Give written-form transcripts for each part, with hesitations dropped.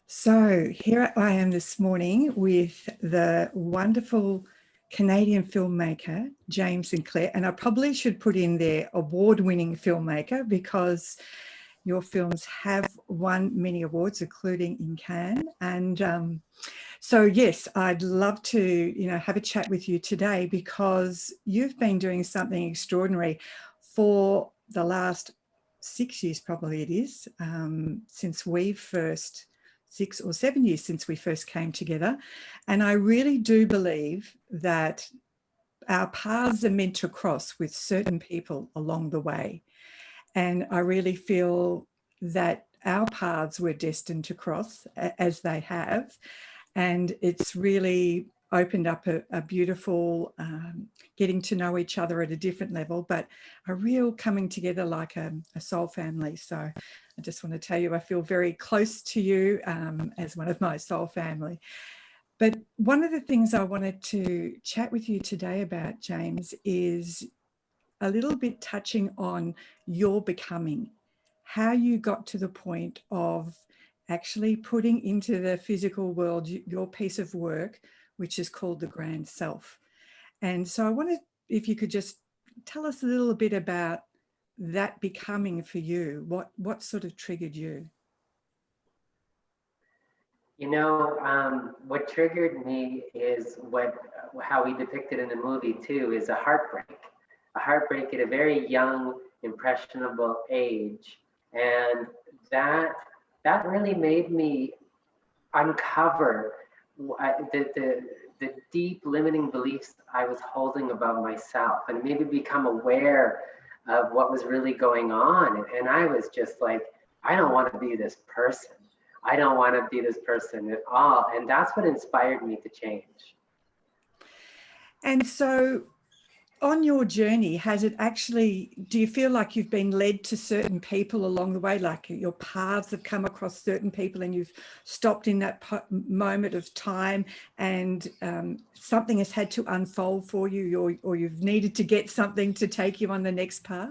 So here I am this morning with the wonderful Canadian filmmaker, James Sinclair, and I probably should put in there award-winning filmmaker because your films have won many awards, including in Cannes. And so, yes, I'd love to, have a chat with you today because you've been doing something extraordinary for the last 6 years, probably it is, since we first 6 or 7 years since we first came together. And I really do believe that our paths are meant to cross with certain people along the way. And I really feel that our paths were destined to cross as they have. And it's really opened up a beautiful getting to know each other at a different level, but a real coming together like a soul family. So I just want to tell you, I feel very close to you as one of my soul family. But one of the things I wanted to chat with you today about, James, is a little bit touching on your becoming, how you got to the point of actually putting into the physical world your piece of work, which is called the Grand Self. And so I wanted, if you could just tell us a little bit about that becoming for you, what sort of triggered you? What triggered me is how we depicted in the movie too, is a heartbreak at a very young, impressionable age. And that really made me uncover the deep limiting beliefs I was holding about myself, and maybe become aware of what was really going on. And I was just like, I don't want to be this person. I don't want to be this person at all. And that's what inspired me to change. And so on your journey, do you feel like you've been led to certain people along the way, like your paths have come across certain people and you've stopped in that moment of time and something has had to unfold for you, or you've needed to get something to take you on the next path?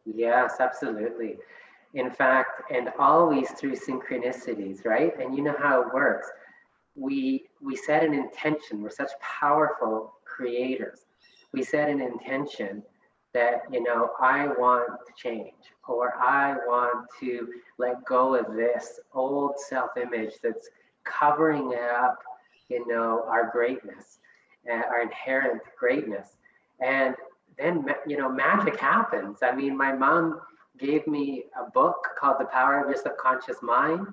Yes, absolutely. In fact, and always through synchronicities, right? And you know how it works. We set an intention. We're such powerful creators. We set an intention that, I want to change, or I want to let go of this old self-image that's covering up, our greatness, our inherent greatness. And then, magic happens. I mean, my mom gave me a book called The Power of Your Subconscious Mind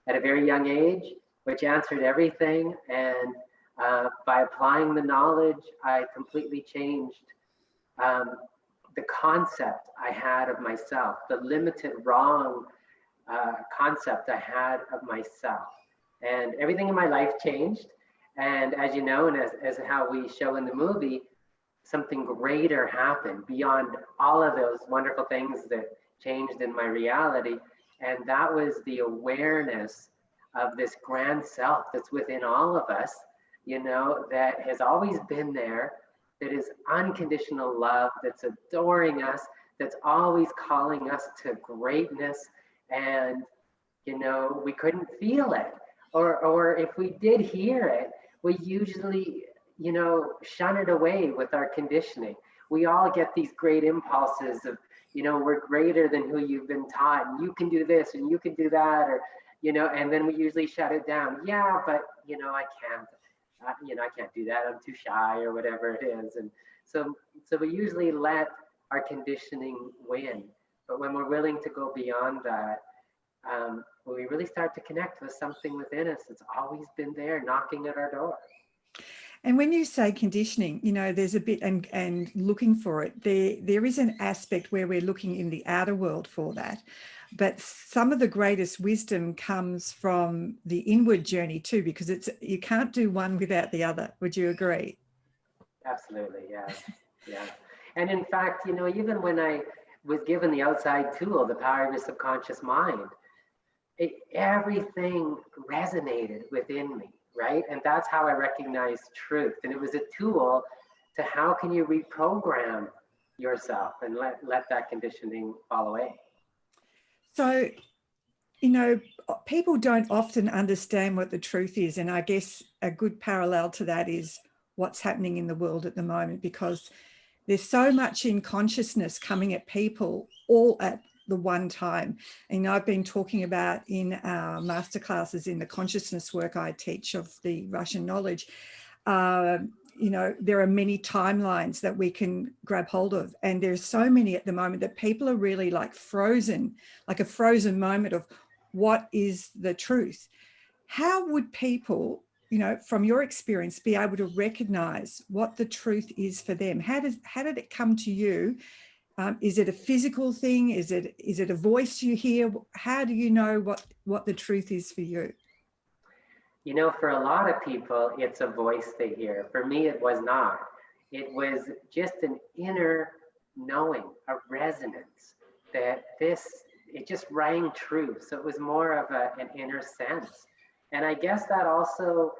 at a very young age, which answered everything. And by applying the knowledge, I completely changed the concept I had of myself, the limited, wrong concept I had of myself. And everything in my life changed. And as you know, and as how we show in the movie, something greater happened beyond all of those wonderful things that changed in my reality. And that was the awareness of this grand self that's within all of us, that has always been there, that is unconditional love, that's adoring us, that's always calling us to greatness. And, we couldn't feel it. Or if we did hear it, we usually, shun it away with our conditioning. We all get these great impulses of, we're greater than who you've been taught, and you can do this and you can do that, or, and then we usually shut it down. Yeah, but, I can't. I can't do that. I'm too shy, or whatever it is. And so we usually let our conditioning win. But when we're willing to go beyond that, when we really start to connect with something within us that's always been there, knocking at our door. And when you say conditioning, there's a bit and looking for it, there is an aspect where we're looking in the outer world for that. But some of the greatest wisdom comes from the inward journey too, because you can't do one without the other. Would you agree? Absolutely, yeah. Yeah. And in fact, even when I was given the outside tool, the power of your subconscious mind, everything resonated within me, right? And that's how I recognized truth. And it was a tool to how can you reprogram yourself and let that conditioning fall away. So you know, people don't often understand what the truth is. And I guess a good parallel to that is what's happening in the world at the moment, because there's so much in consciousness coming at people all at the one time. And I've been talking about in our masterclasses in the consciousness work I teach of the Russian knowledge, you know, there are many timelines that we can grab hold of. And there's so many at the moment that people are really like frozen, like a frozen moment of what is the truth. How would people, you know, from your experience, be able to recognize what the truth is for them? How did it come to you? Is it a physical thing? Is it a voice you hear? How do you know what the truth is for you? You know, for a lot of people, it's a voice they hear. For me, it was not. It was just an inner knowing, a resonance that it just rang true. So it was more of an inner sense. And I guess that also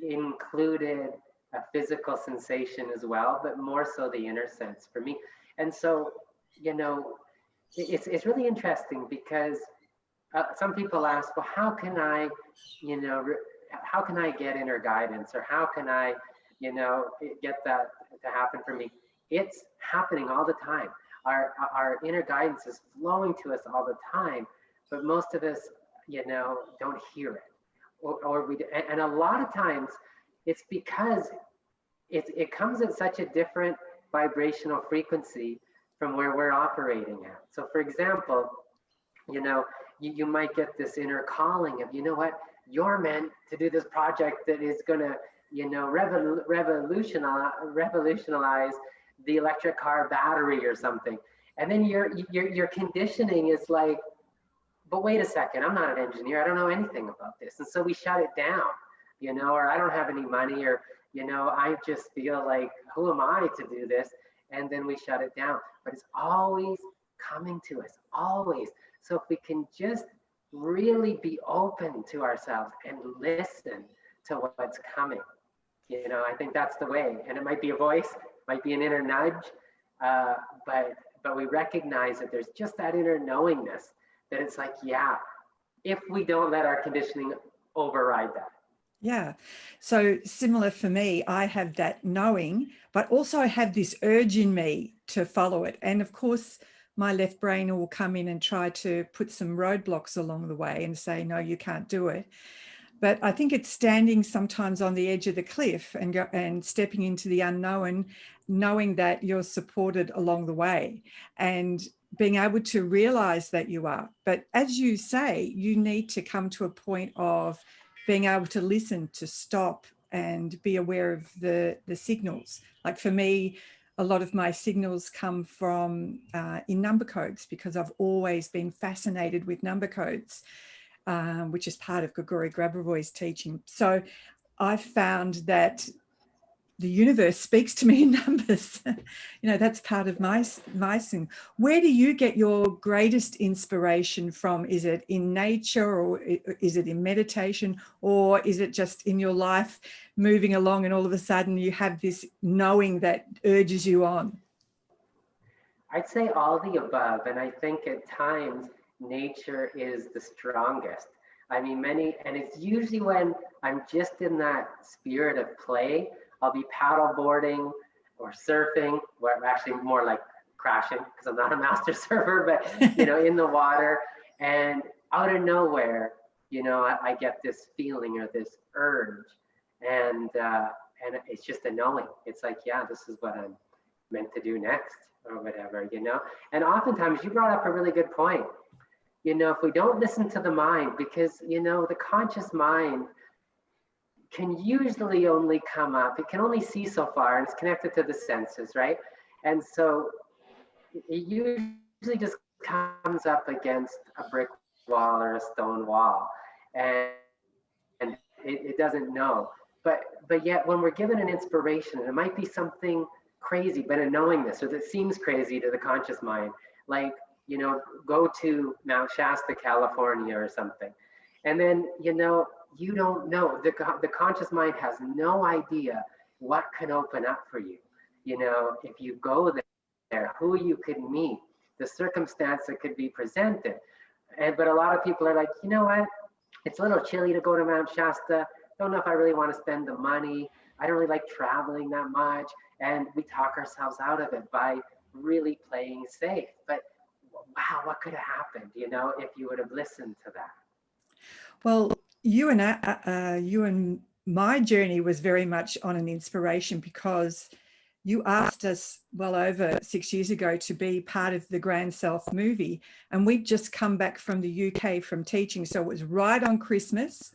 included a physical sensation as well, but more so the inner sense for me. And so, you know, it's really interesting because some people ask, well, how can I, you know, how can I get inner guidance, or how can I, you know, get that to happen for me? It's happening all the time. Our inner guidance is flowing to us all the time, but most of us, you know, don't hear it, or we, and a lot of times it's because it comes at such a different vibrational frequency from where we're operating at. So for example, you know, you might get this inner calling of, you know what, you're meant to do this project that is going to, you know, revolutionize the electric car battery or something. And then your conditioning is like, but wait a second, I'm not an engineer, I don't know anything about this. And so we shut it down, you know, or I don't have any money, or, you know, I just feel like, who am I to do this? And then we shut it down. But it's always coming to us, always. So if we can just really be open to ourselves and listen to what's coming, you know, I think that's the way. And it might be a voice, might be an inner nudge, but we recognize that there's just that inner knowingness that it's like, yeah, if we don't let our conditioning override that. Yeah. So similar for me, I have that knowing, but also I have this urge in me to follow it. And of course, my left brain will come in and try to put some roadblocks along the way and say, no, you can't do it. But I think it's standing sometimes on the edge of the cliff and stepping into the unknown, knowing that you're supported along the way and being able to realize that you are. But as you say, you need to come to a point of being able to listen, to stop and be aware of the signals. Like for me, a lot of my signals come from in number codes, because I've always been fascinated with number codes, which is part of Grigori Grabovoy's teaching. So I found that the universe speaks to me in numbers. You know, that's part of my thing. Where do you get your greatest inspiration from? Is it in nature, or is it in meditation, or is it just in your life moving along and all of a sudden you have this knowing that urges you on? I'd say all the above. And I think at times nature is the strongest. I mean, and it's usually when I'm just in that spirit of play. I'll be paddle boarding or surfing, or actually more like crashing, because I'm not a master surfer, but, you know, in the water, and out of nowhere, you know, I get this feeling or this urge, and it's just a knowing. It's like, yeah, this is what I'm meant to do next, or whatever, you know. And oftentimes, you brought up a really good point. You know, if we don't listen to the mind, because, you know, the conscious mind can usually only come up, it can only see so far, and it's connected to the senses, right? And so it usually just comes up against a brick wall or a stone wall, and it doesn't know. But yet when we're given an inspiration, it might be something crazy, but a knowingness, or that seems crazy to the conscious mind, like, you know, go to Mount Shasta, California or something. And then, you know, you don't know, the conscious mind has no idea what can open up for you. You know, if you go there, who you could meet, the circumstance that could be presented. but a lot of people are like, you know what? It's a little chilly to go to Mount Shasta. Don't know if I really want to spend the money. I don't really like traveling that much. And we talk ourselves out of it by really playing safe. But wow, what could have happened, if you would have listened to that? Well, you and my journey was very much on an inspiration, because you asked us well over 6 years ago to be part of the Grand Self movie. And we'd just come back from the UK from teaching. So it was right on Christmas.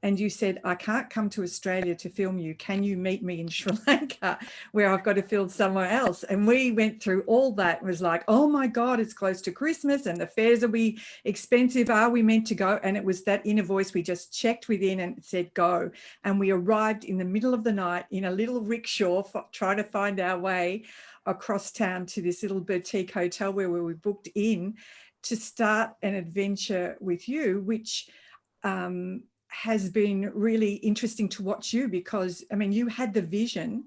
And you said, I can't come to Australia to film you. Can you meet me in Sri Lanka, where I've got to film somewhere else? And we went through all that. It was like, oh my God, it's close to Christmas and the fares will be expensive. Are we meant to go? And it was that inner voice we just checked within and said, go. And we arrived in the middle of the night in a little rickshaw, trying to find our way across town to this little boutique hotel where we were booked in to start an adventure with you, which has been really interesting to watch you, because I mean, you had the vision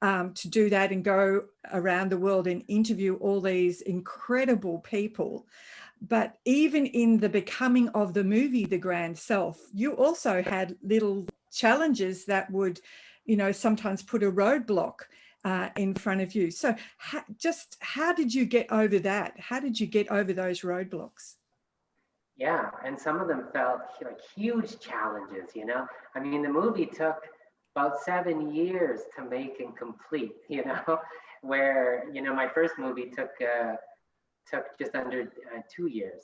to do that and go around the world and interview all these incredible people. But even in the becoming of the movie, The Grand Self, you also had little challenges that would, sometimes put a roadblock in front of you. So how did you get over that? How did you get over those roadblocks? Yeah, and some of them felt like huge challenges, I mean, the movie took about 7 years to make and complete, where, my first movie took just under 2 years,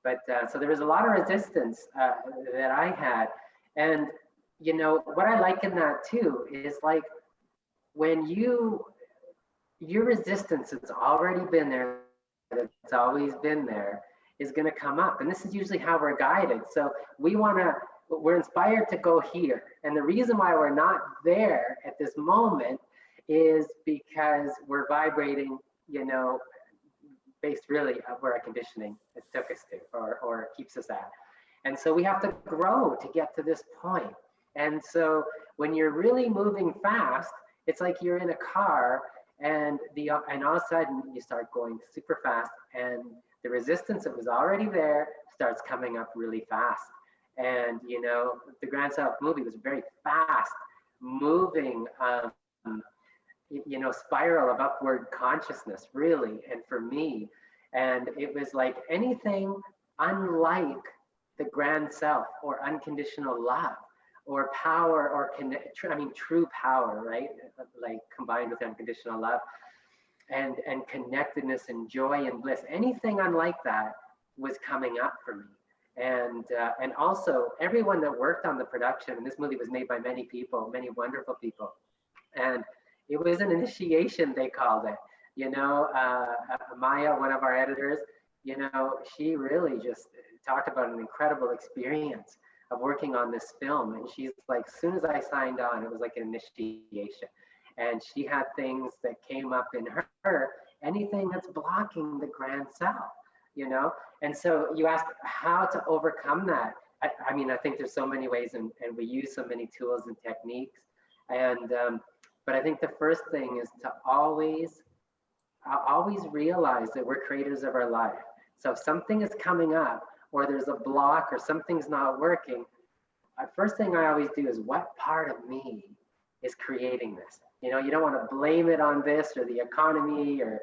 but so there was a lot of resistance that I had. And, what I like in that too is like when your resistance that's already been there, that's always been there, is going to come up. And this is usually how we're guided. So we're inspired to go here. And the reason why we're not there at this moment is because we're vibrating, based really of where our conditioning it took us to, or keeps us at. And so we have to grow to get to this point. And so when you're really moving fast, it's like you're in a car and all of a sudden you start going super fast, and the resistance that was already there starts coming up really fast. And, the Grand Self movie was very fast moving, spiral of upward consciousness, really. And for me, and it was like anything unlike the Grand Self or unconditional love or power or true power, right? Like combined with unconditional love. And connectedness and joy and bliss. Anything unlike that was coming up for me. And also everyone that worked on the production, and this movie was made by many people, many wonderful people. And it was an initiation, they called it. Maya, one of our editors, she really just talked about an incredible experience of working on this film. And she's like, as soon as I signed on, it was like an initiation. And she had things that came up in her, anything that's blocking the Grand Self, And so you ask how to overcome that. I mean, I think there's so many ways, and we use so many tools and techniques. But I think the first thing is to always realize that we're creators of our life. So if something is coming up, or there's a block, or something's not working, first thing I always do is, what part of me is creating this? You don't want to blame it on this or the economy or,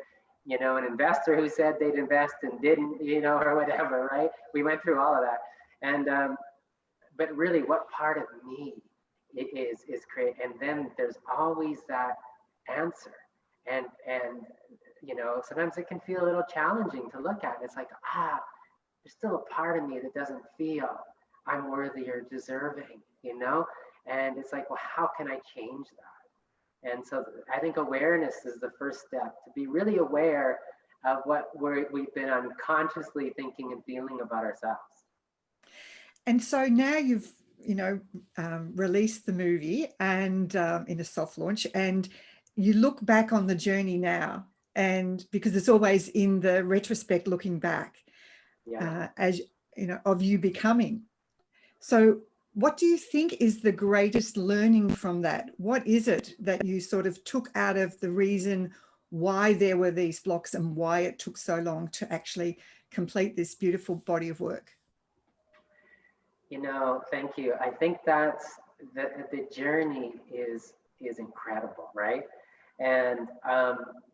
an investor who said they'd invest and didn't, or whatever, right? We went through all of that. And, but really, what part of me is create? And then there's always that answer. And, sometimes it can feel a little challenging to look at. It's like, there's still a part of me that doesn't feel I'm worthy or deserving, And it's like, well, how can I change that? And so I think awareness is the first step, to be really aware of what we've been unconsciously thinking and feeling about ourselves. And so now you've, released the movie and in a soft launch, and you look back on the journey now, and because it's always in the retrospect, looking back, as of you becoming. So what do you think is the greatest learning from that? What is it that you sort of took out of the reason why there were these blocks and why it took so long to actually complete this beautiful body of work? You know, thank you. I think that's the journey is incredible, right? And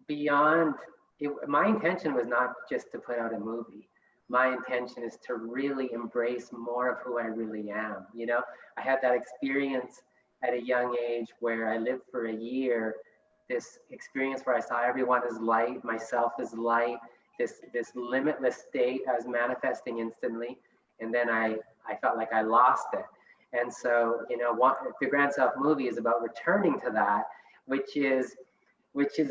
beyond it, my intention was not just to put out a movie. My intention is to really embrace more of who I really am. You know, I had that experience at a young age where I lived for a year, this experience where I saw everyone as light, myself as light, this limitless state I was manifesting instantly. And then I felt like I lost it. And so, you know, the Grand Self movie is about returning to that, which is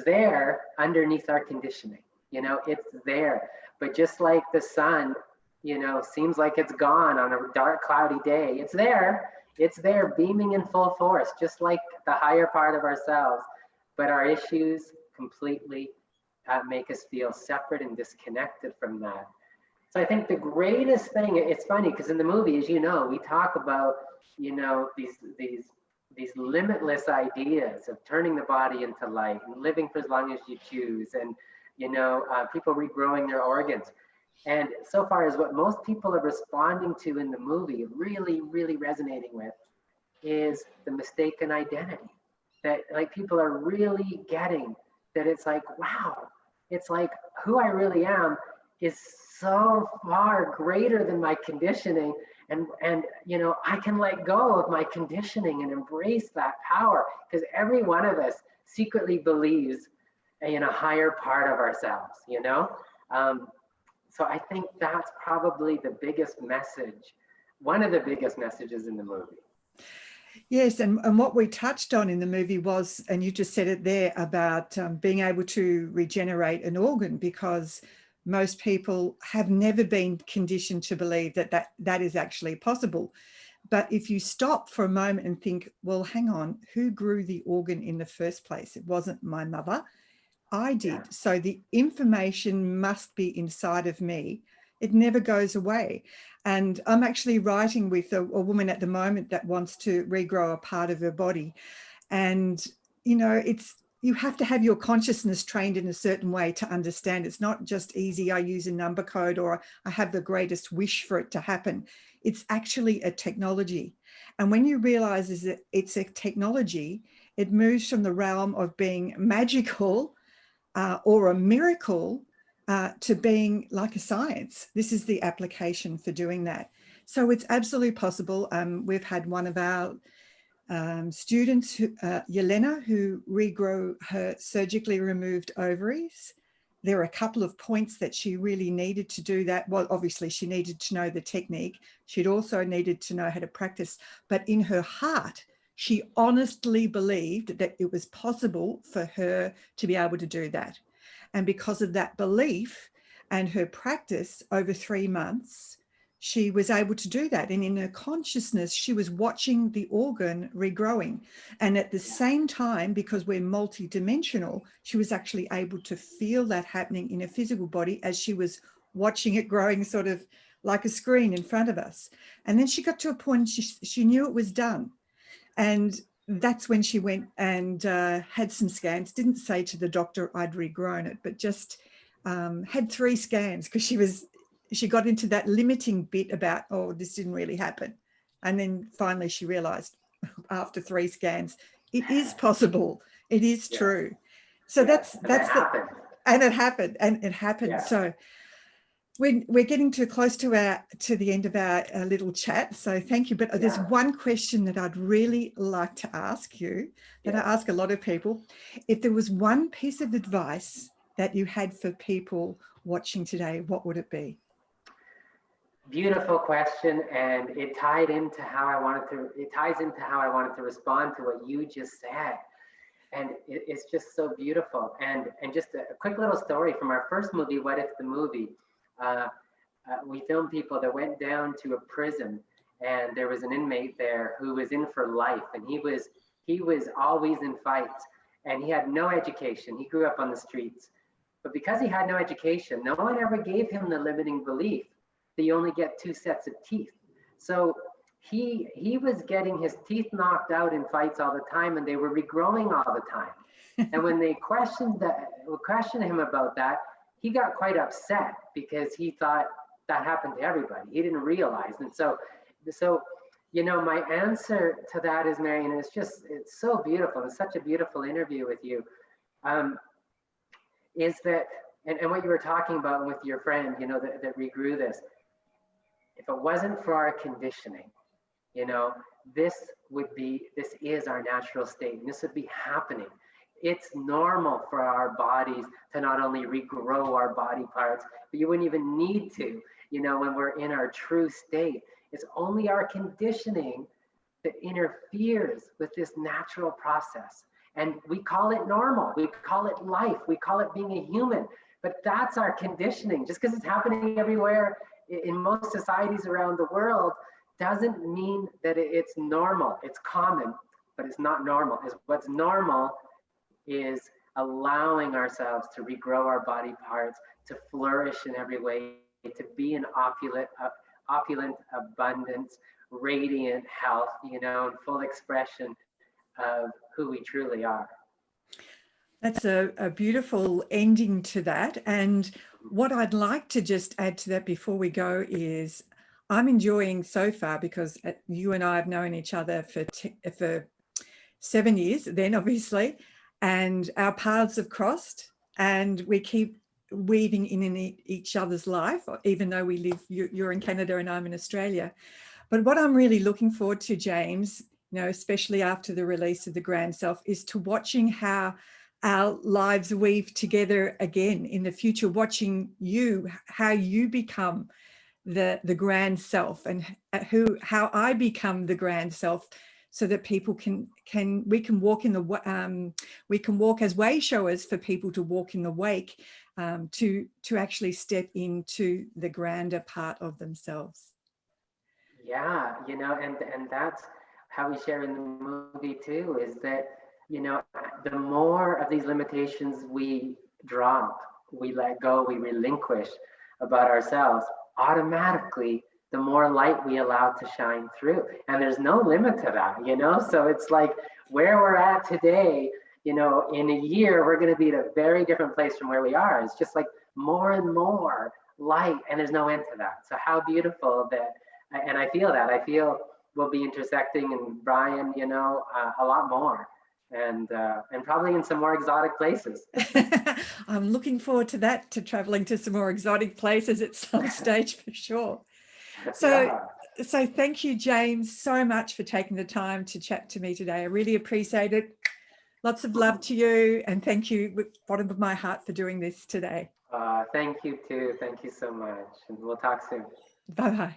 there underneath our conditioning. You know, it's there. But just like the sun, you know, seems like it's gone on a dark, cloudy day, it's there. It's there beaming in full force, just like the higher part of ourselves. But our issues completely make us feel separate and disconnected from that. So I think the greatest thing, it's funny because in the movie, as you know, we talk about, you know, these limitless ideas of turning the body into light and living for as long as you choose, and, you know, people regrowing their organs. And so far as what most people are responding to in the movie, really, really resonating with, is the mistaken identity. That, like, people are really getting that it's like, wow, it's like who I really am is so far greater than my conditioning. And you know, I can let go of my conditioning and embrace that power, because every one of us secretly believes in a higher part of ourselves, you know? So I think that's probably the biggest message, one of the biggest messages in the movie. Yes, and what we touched on in the movie was, and you just said it there, about being able to regenerate an organ, because most people have never been conditioned to believe that is actually possible. But if you stop for a moment and think, well, hang on, who grew the organ in the first place? It wasn't my mother. I did. Yeah. So the information must be inside of me. It never goes away. And I'm actually writing with a woman at the moment that wants to regrow a part of her body. And, you know, you have to have your consciousness trained in a certain way to understand. It's not just easy, I use a number code or I have the greatest wish for it to happen. It's actually a technology. And when you realize is that it's a technology, it moves from the realm of being magical or a miracle to being like a science. This is the application for doing that. So it's absolutely possible. We've had one of our students, Yelena, who regrow her surgically removed ovaries. There are a couple of points that she really needed to do that. Well, obviously she needed to know the technique. She'd also needed to know how to practice, but in her heart, she honestly believed that it was possible for her to be able to do that. And because of that belief and her practice over 3 months, she was able to do that. And in her consciousness, she was watching the organ regrowing. And at the same time, because we're multidimensional, she was actually able to feel that happening in her physical body as she was watching it growing sort of like a screen in front of us. And then she got to a point she knew it was done. And that's when she went and had some scans, didn't say to the doctor I'd regrown it, but just had 3 scans because she got into that limiting bit about, oh, this didn't really happen. And then finally she realized after 3 scans, it is possible. It is true. So that's it happened. And it happened. Yeah. So we're getting too close to the end of our little chat. So thank you. But there's one question that I'd really like to ask you that I ask a lot of people. If there was one piece of advice that you had for people watching today, what would it be? Beautiful question, and it ties into how I wanted to respond to what you just said. And it's just so beautiful. And just a quick little story from our first movie, What If the Movie. We filmed people that went down to a prison, and there was an inmate there who was in for life, and he was always in fights, and he had no education. He grew up on the streets, but because he had no education, no one ever gave him the limiting belief that you only get 2 sets of teeth. So he was getting his teeth knocked out in fights all the time, and they were regrowing all the time. And when they questioned him about that, he got quite upset because he thought that happened to everybody. He didn't realize. And so, you know, my answer to that is, Marion, it's so beautiful. It's such a beautiful interview with you. Is that, and what you were talking about with your friend, you know, that regrew this, if it wasn't for our conditioning, you know, this is our natural state, and this would be happening. It's normal for our bodies to not only regrow our body parts, but you wouldn't even need to, you know, when we're in our true state. It's only our conditioning that interferes with this natural process. And we call it normal, we call it life, we call it being a human, but that's our conditioning. Just because it's happening everywhere in most societies around the world doesn't mean that it's normal. It's common, but it's not normal. What's normal is allowing ourselves to regrow our body parts, to flourish in every way, to be in opulent abundance, radiant health, you know, and full expression of who we truly are. That's a beautiful ending to that. And what I'd like to just add to that before we go is I'm enjoying so far, because you and I have known each other for 7 years then, obviously, and our paths have crossed, and we keep weaving in each other's life, even though we live, you're in Canada and I'm in Australia. But what I'm really looking forward to, James, you know, especially after the release of the Grand Self, is to watching how our lives weave together again in the future, watching how you become the Grand Self, and how I become the Grand Self, so that people we can walk as way showers for people to walk in the wake, to actually step into the grander part of themselves. Yeah, you know, and that's how we share in the movie too, is that, you know, the more of these limitations we drop, we let go, we relinquish about ourselves, automatically the more light we allow to shine through. And there's no limit to that, you know? So it's like where we're at today, you know, in a year, we're going to be at a very different place from where we are. It's just like more and more light, and there's no end to that. So how beautiful that, and I feel we'll be intersecting in Brian, you know, a lot more. And probably in some more exotic places. I'm looking forward to that, to traveling to some more exotic places at some stage for sure. So thank you, James, so much for taking the time to chat to me today. I really appreciate it. Lots of love to you, and thank you, with the bottom of my heart, for doing this today. Thank you too. Thank you so much. And we'll talk soon. Bye-bye.